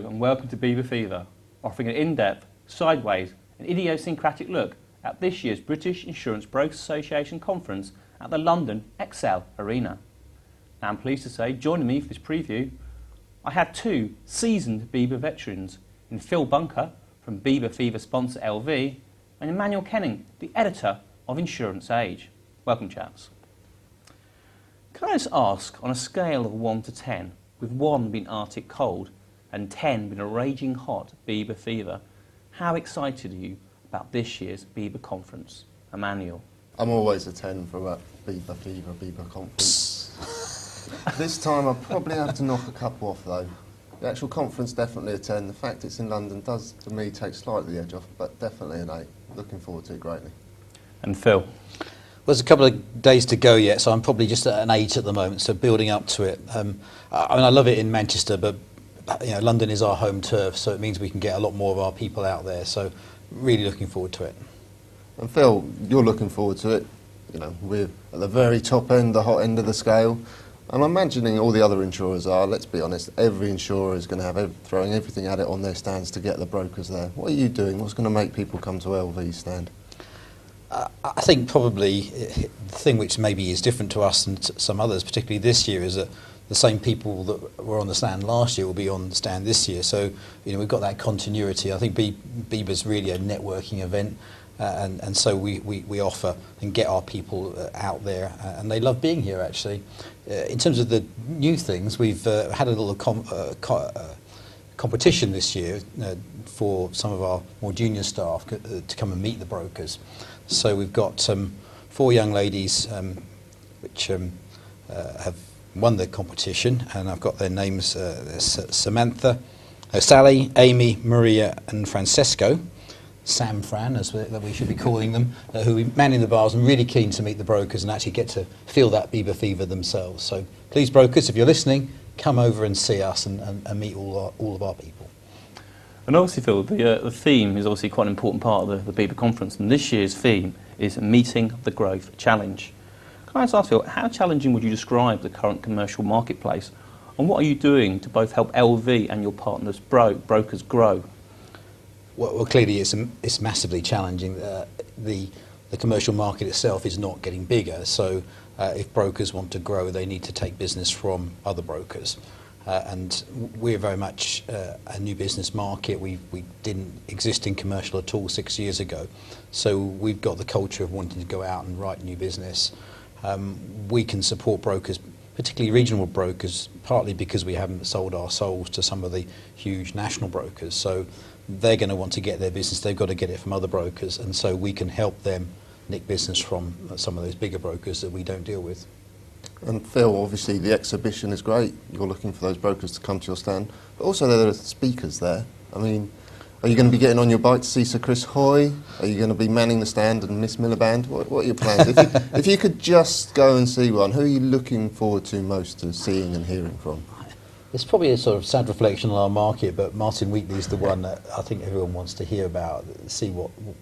Hello and welcome to Biba Fever, offering an in-depth, sideways and idiosyncratic look at this year's British Insurance Brokers Association conference at the London Excel Arena. Now I'm pleased to say, joining me for this preview, I have two seasoned Biba veterans in Phil Bunker from Biba Fever sponsor LV and Emmanuel Kenning, the editor of Insurance Age. Welcome, chaps. Can I just ask, on a scale of 1 to 10, with 1 being Arctic cold and 10 being a raging hot Biba fever, how excited are you about this year's Biba Conference? Emmanuel? I'm always a 10 for a Biba Fever, Biba Conference. This time I'll probably have to knock a couple off though. The actual conference definitely a 10. The fact it's in London does, for me, take slightly the edge off, but definitely an 8. Looking forward to it greatly. And Phil? Well, there's a couple of days to go yet, so I'm probably just at an 8 at the moment, so building up to it. I love it in Manchester, but London is our home turf, so it means we can get a lot more of our people out there, so really looking forward to it. And Phil, you're looking forward to it. We're at the very top end, the hot end of the scale. I'm imagining all the other insurers are. Let's be honest, every insurer is going to have throwing everything at it on their stands to get the brokers there. What are you doing? What's going to make people come to LV's stand? I think probably the thing which maybe is different to us and some others, particularly this year, is that the same people that were on the stand last year will be on the stand this year. So we've got that continuity. I think Biba's really a networking event, and so we offer and get our people out there, and they love being here actually. In terms of the new things, we've had a little competition this year for some of our more junior staff to come and meet the brokers. So we've got 4 young ladies which have won the competition, and I've got their names: Samantha, Sally, Amy, Maria, and Francesco. Sam Fran, as we should be calling them, who are manning the bars and really keen to meet the brokers and actually get to feel that Biba fever themselves. So please, brokers, if you're listening, come over and see us and meet all of our people. And obviously, Phil, the theme is obviously quite an important part of the Biba Conference, and this year's theme is Meeting the Growth Challenge. Can I just ask, Phil, how challenging would you describe the current commercial marketplace, and what are you doing to both help LV and your partners brokers grow? Well, clearly it's massively challenging. The commercial market itself is not getting bigger, so if brokers want to grow, they need to take business from other brokers. And we're very much a new business market. We didn't exist in commercial at all 6 years ago, so we've got the culture of wanting to go out and write new business. We can support brokers, particularly regional brokers, partly because we haven't sold our souls to some of the huge national brokers. So they're going to want to get their business, they've got to get it from other brokers, and so we can help them nick business from some of those bigger brokers that we don't deal with. And Phil, obviously the exhibition is great. You're looking for those brokers to come to your stand, but also there are speakers there. I mean, are you going to be getting on your bike to see Sir Chris Hoy? Are you going to be manning the stand and Miss Miliband? What are your plans? If you could just go and see one, who are you looking forward to most to seeing and hearing from? It's probably a sort of sad reflection on our market, but Martin Wheatley is the one that I think everyone wants to hear about, see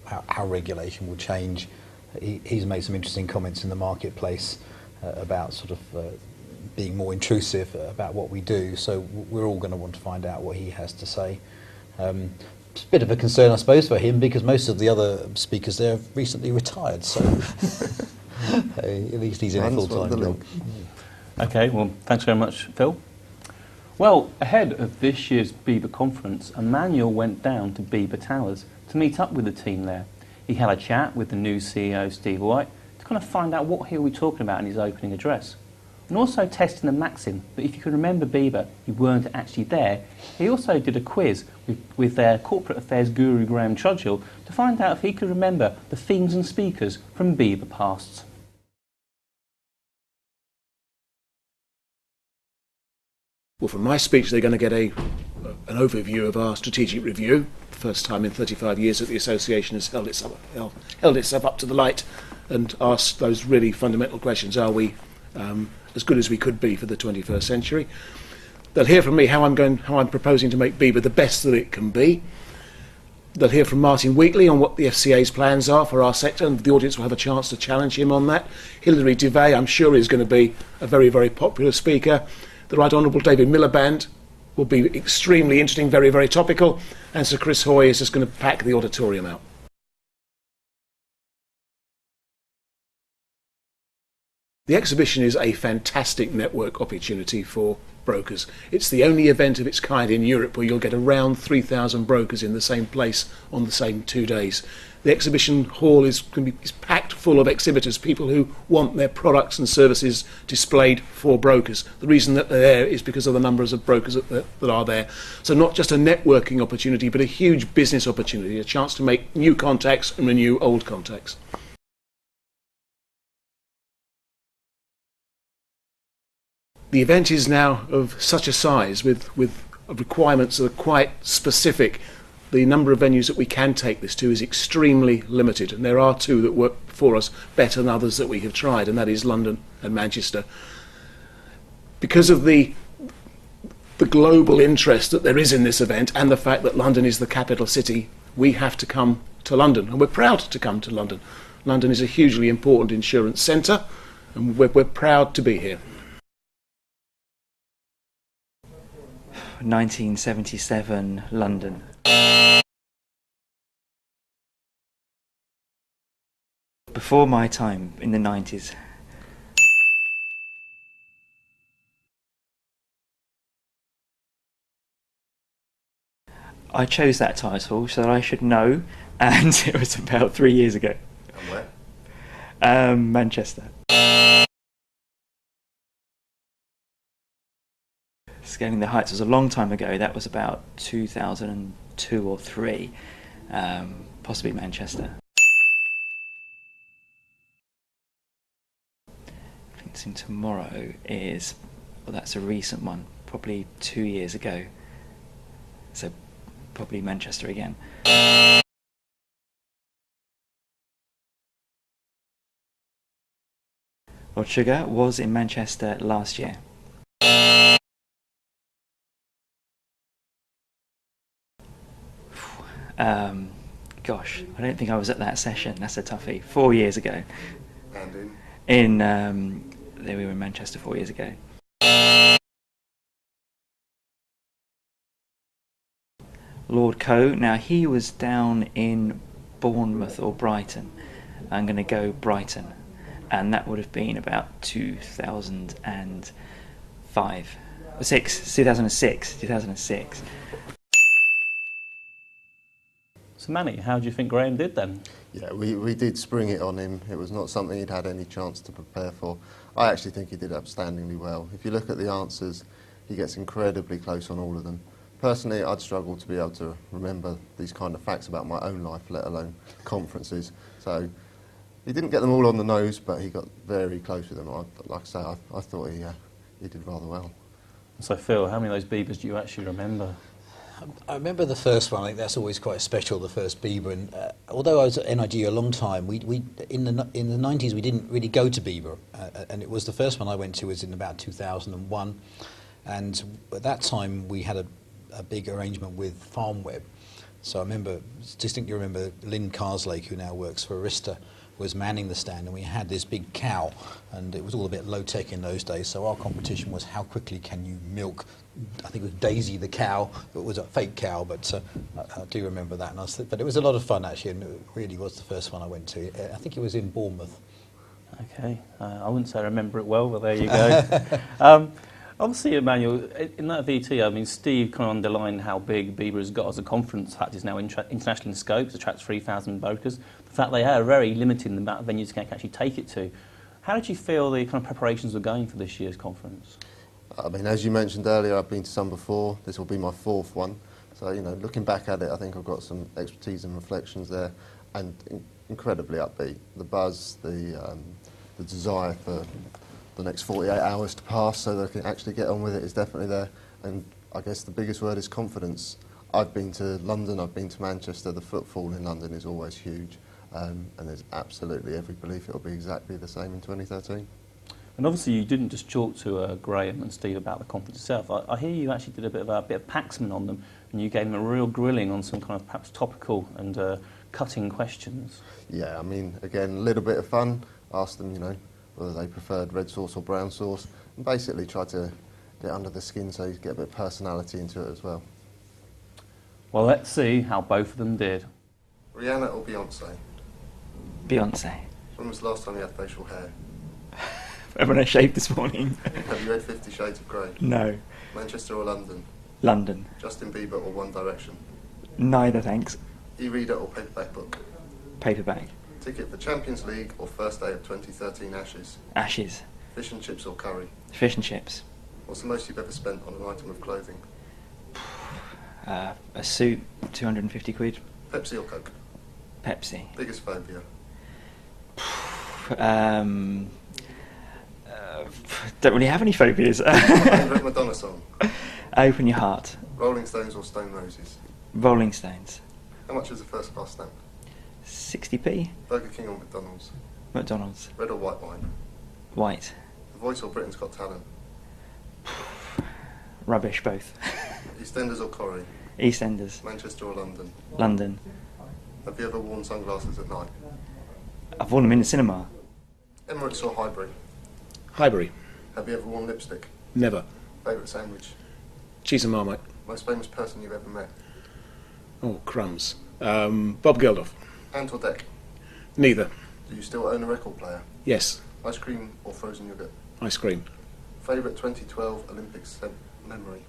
how regulation will change. He's made some interesting comments in the marketplace about sort of being more intrusive about what we do, so we're all going to want to find out what he has to say. It's a bit of a concern, I suppose, for him, because most of the other speakers there have recently retired, so at least he's in a full-time job. Okay, well, thanks very much, Phil. Well, ahead of this year's Biba Conference, Emmanuel went down to Biba Towers to meet up with the team there. He had a chat with the new CEO, Steve White, to kind of find out what he'll be talking about in his opening address. And also testing the maxim that if you can remember Biba, you weren't actually there. He also did a quiz with their corporate affairs guru, Graham Trudgill, to find out if he could remember the themes and speakers from Biba pasts. Well, from my speech, they're going to get an overview of our strategic review. First time in 35 years that the association has held itself up to the light and asked those really fundamental questions. Are we as good as we could be for the 21st century? They'll hear from me how I'm proposing to make Biba the best that it can be. They'll hear from Martin Wheatley on what the FCA's plans are for our sector, and the audience will have a chance to challenge him on that. Hilary Duvet, I'm sure, is going to be a very, very popular speaker. The Right Honourable David Miliband, will be extremely interesting, very, very topical, and Sir Chris Hoy is just going to pack the auditorium out. The exhibition is a fantastic network opportunity for brokers. It's the only event of its kind in Europe where you'll get around 3,000 brokers in the same place on the same 2 days. The exhibition hall is packed full of exhibitors, people who want their products and services displayed for brokers. The reason that they're there is because of the numbers of brokers that are there. So not just a networking opportunity, but a huge business opportunity, a chance to make new contacts and renew old contacts. The event is now of such a size with requirements that are quite specific. The number of venues that we can take this to is extremely limited, and there are two that work for us better than others that we have tried, and that is London and Manchester. Because of the global interest that there is in this event and the fact that London is the capital city, we have to come to London, and we're proud to come to London. London is a hugely important insurance centre, and we're proud to be here. 1977, London. Before my time, in the 90s. I chose that title so that I should know, and it was about 3 years ago. And where? Manchester. Scaling the Heights was a long time ago. That was about 2002 or 3, possibly Manchester. Fixing Tomorrow is, well, that's a recent one, probably 2 years ago. So probably Manchester again. Lord Sugar was in Manchester last year. Gosh, I don't think I was at that session. That's a toughie. 4 years ago. And There we were in Manchester 4 years ago. Lord Coe. Now he was down in Bournemouth or Brighton. I'm going to go Brighton, and that would have been about 2006. So Manny, how do you think Graham did then? yeah, we did spring it on him. It was not something he'd had any chance to prepare for. I actually think he did outstandingly well. If you look at the answers, he gets incredibly close on all of them. Personally, I'd struggle to be able to remember these kind of facts about my own life, let alone conferences. So he didn't get them all on the nose, but he got very close with them. Like I say, I thought he did rather well. So Phil, how many of those Bibas do you actually remember? I remember the first one. I think that's always quite special, the first Biba. And although I was at NIG a long time, we in the 90s we didn't really go to Biba, and it was the first one I went to was in about 2001, and at that time we had a big arrangement with FarmWeb. So I distinctly remember Lynn Carslake, who now works for Arista, was manning the stand, and we had this big cow, and it was all a bit low-tech in those days, so our competition was how quickly can you milk, I think it was Daisy the cow. It was a fake cow, but I do remember that. But it was a lot of fun, actually, and it really was the first one I went to. I think it was in Bournemouth. Okay, I wouldn't say I remember it well, but there you go. Obviously, Emmanuel, in that VT, I mean, Steve kind of underlined how big Biba has got as a conference. In fact, it's now international in scope. It attracts 3,000 brokers. The fact they are very limited in the amount of venues they can actually take it to. How did you feel the kind of preparations were going for this year's conference? I mean, as you mentioned earlier, I've been to some before. This will be my fourth one. So, you know, looking back at it, I think I've got some expertise and reflections there, and incredibly upbeat. The buzz, the desire for the next 48 hours to pass so they can actually get on with it is definitely there. And I guess the biggest word is confidence. I've been to London, I've been to Manchester. The footfall in London is always huge, and there's absolutely every belief it'll be exactly the same in 2013. And obviously you didn't just talk to Graham and Steve about the conference itself. I hear you actually did a bit of Paxman on them, and you gave them a real grilling on some kind of perhaps topical and cutting questions. Yeah, I mean, again, a little bit of fun. Asked them, you know, whether they preferred red sauce or brown sauce, and basically tried to get under the skin so you get a bit of personality into it as well. Well, let's see how both of them did. Rihanna or Beyonce? Beyonce. When was the last time you had facial hair? When I shaved this morning. Have you read 50 Shades of Grey? No. Manchester or London? London. Justin Bieber or One Direction? Neither, thanks. E-reader or paperback book? Paperback. Ticket for Champions League or first day of 2013 Ashes? Ashes. Fish and chips or curry? Fish and chips. What's the most you've ever spent on an item of clothing? A suit, 250 quid. Pepsi or Coke? Pepsi. Biggest phobia? Don't really have any phobias. Favourite Madonna song? Open Your Heart. Rolling Stones or Stone Roses? Rolling Stones. How much is a first class stamp? 60p. Burger King or McDonald's? McDonald's. Red or white wine? White. The Voice or Britain's Got Talent? Rubbish, both. EastEnders or Corrie? EastEnders. Manchester or London? London. Have you ever worn sunglasses at night? I've worn them in the cinema. Emirates or Highbury? Highbury. Have you ever worn lipstick? Never. Favourite sandwich? Cheese and Marmite. Most famous person you've ever met? Oh, crumbs. Bob Geldof. Ant or Deck? Neither. Do you still own a record player? Yes. Ice cream or frozen yoghurt? Ice cream. Favourite 2012 Olympics memory?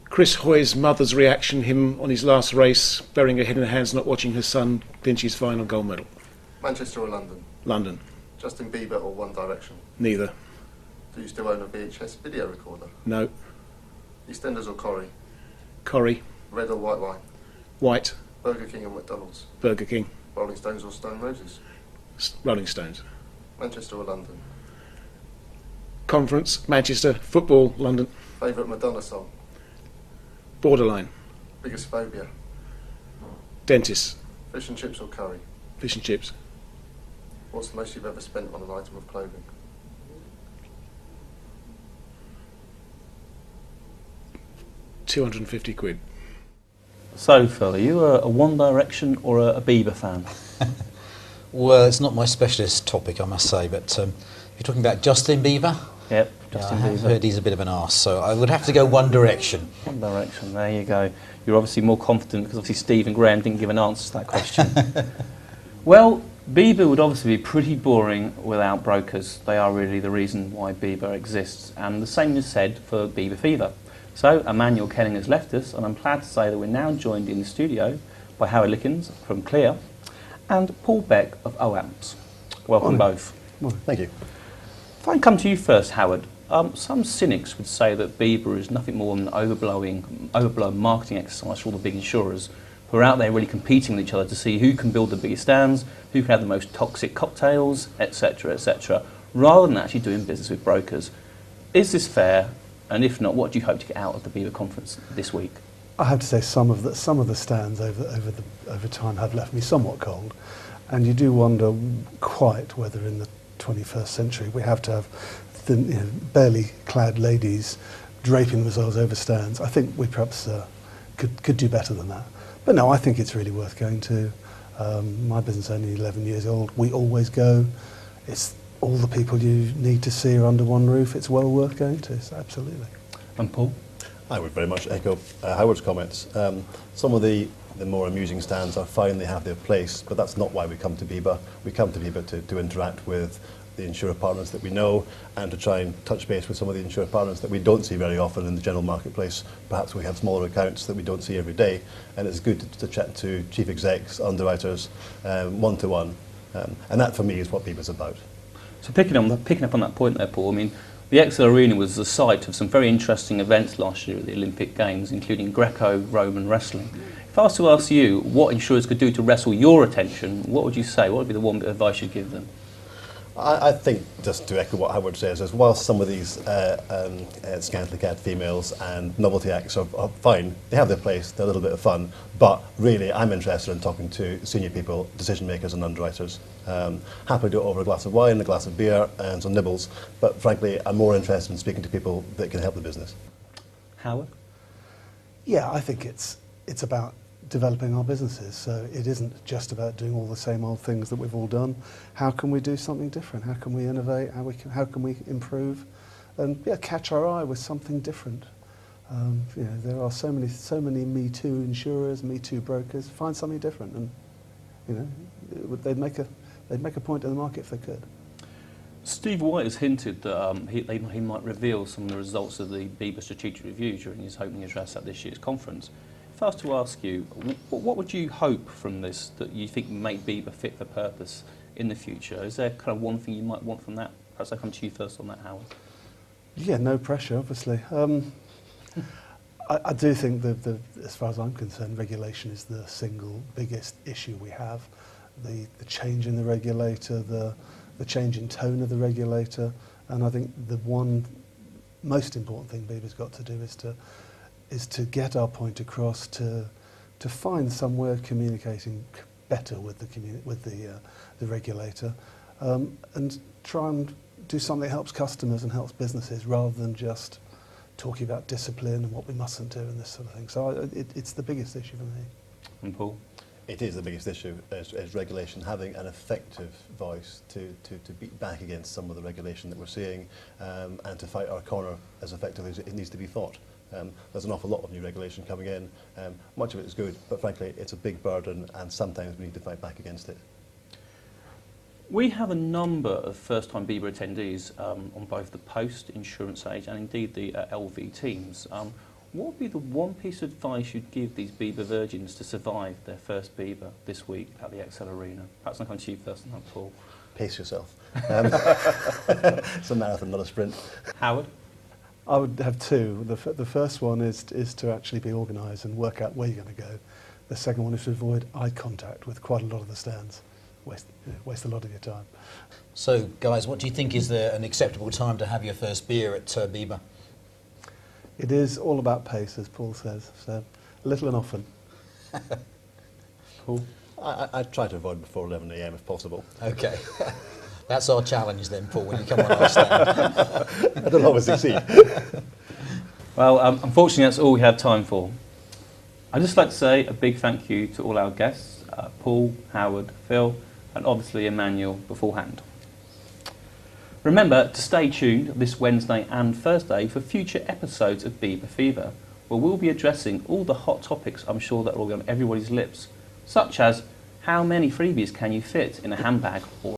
Chris Hoy's mother's reaction, him on his last race, burying her head in her hands, not watching her son clinch his final gold medal. Manchester or London? London. Justin Bieber or One Direction? Neither. Do you still own a VHS video recorder? No. EastEnders or Corrie? Corrie. Red or white wine? White. Burger King or McDonald's? Burger King. Rolling Stones or Stone Roses? Rolling Stones. Manchester or London? Conference. Manchester. Football. London. Favourite Madonna song? Borderline. Biggest phobia? Dentist. Fish and chips or curry? Fish and chips. What's the most you've ever spent on an item of clothing? £250. So, Phil, are you a One Direction or a Bieber fan? Well, it's not my specialist topic, I must say, but you're talking about Justin Bieber? Yep, Yeah, Justin I have Bieber. heard he's a bit of an arse, so I would have to go One Direction. One Direction, there you go. You're obviously more confident because obviously Steve and Graham didn't give an answer to that question. Well, Bieber would obviously be pretty boring without brokers. They are really the reason why Bieber exists, and the same is said for Bieber Fever. So, Emmanuel Kenning has left us, and I'm glad to say that we're now joined in the studio by Howard Lickens from Clear and Paul Beck of OAMPS. Welcome both. Thank you. If I come to you first, Howard, some cynics would say that Bieber is nothing more than an overblown marketing exercise for all the big insurers who are out there really competing with each other to see who can build the biggest stands, who can have the most toxic cocktails, etc., rather than actually doing business with brokers. Is this fair? And if not, what do you hope to get out of the Biba Conference this week? I have to say some of the stands over time have left me somewhat cold, and you do wonder quite whether in the 21st century we have to have thin, barely clad ladies draping themselves over stands. I think we perhaps could do better than that. But no, I think it's really worth going to. My business is only 11 years old. We always go. It's all the people you need to see are under one roof. It's well worth going to, so absolutely. And Paul? I would very much echo Howard's comments. Some of the more amusing stands are fine, they have their place, but that's not why we come to Biba. We come to Biba to interact with the insurer partners that we know and to try and touch base with some of the insurer partners that we don't see very often in the general marketplace. Perhaps we have smaller accounts that we don't see every day, and it's good to chat to chief execs, underwriters, one-to-one. And that for me is what Biba's about. So picking up on that point there, Paul, I mean, the Excel Arena was the site of some very interesting events last year at the Olympic Games, including Greco-Roman wrestling. If I was to ask you what insurers could do to wrestle your attention, what would you say? What would be the one bit of advice you'd give them? I think, just to echo what Howard says, is whilst some of these scantily clad females and novelty acts are fine, they have their place, they're a little bit of fun, but really I'm interested in talking to senior people, decision makers and underwriters. Happy to do it over a glass of wine, a glass of beer and some nibbles, but frankly I'm more interested in speaking to people that can help the business. Howard? Yeah, I think it's about developing our businesses. So it isn't just about doing all the same old things that we've all done. How can we do something different? How can we innovate? How can we improve? and catch our eye with something different. There are so many Me Too insurers, Me Too brokers. Find something different, and they'd make a point in the market if they could. Steve White has hinted that he might reveal some of the results of the Biba Strategic Review during his opening address at this year's conference. If I was to ask you, what would you hope from this that you think make Biba fit for purpose in the future? Is there kind of one thing you might want from that? Perhaps I come to you first on that, Howard. Yeah, no pressure, obviously. I do think that, as far as I'm concerned, regulation is the single biggest issue we have. The change in the regulator, the change in tone of the regulator, and I think the one most important thing Biba's got to do is to get our point across, to find some way of communicating better with the regulator, and try and do something that helps customers and helps businesses rather than just talking about discipline and what we mustn't do and this sort of thing. So it's the biggest issue for me. And Paul? It is the biggest issue, is regulation having an effective voice to beat back against some of the regulation that we're seeing, and to fight our corner as effectively as it needs to be fought. There's an awful lot of new regulation coming in. Much of it is good, but frankly it's a big burden, and sometimes we need to fight back against it. We have a number of first-time Biba attendees on both the post-insurance age and indeed the LV teams. What would be the one piece of advice you'd give these Biba virgins to survive their first Biba this week at the Excel Arena? Perhaps I'll come to you first and then Paul. Pace yourself. It's a marathon, not a sprint. Howard? I would have two. The first one is to actually be organised and work out where you're going to go. The second one is to avoid eye contact with quite a lot of the stands. Waste a lot of your time. So, guys, what do you think is an acceptable time to have your first beer at Biba? It is all about pace, as Paul says, so little and often. Paul? I try to avoid before 11 a.m. if possible. Okay. That's our challenge then, Paul, when you come on our stand. I don't always succeed. Well, unfortunately that's all we have time for. I'd just like to say a big thank you to all our guests, Paul, Howard, Phil, and obviously Emmanuel beforehand. Remember to stay tuned this Wednesday and Thursday for future episodes of Biba Fever, where we'll be addressing all the hot topics I'm sure that will be on everybody's lips, such as how many freebies can you fit in a handbag or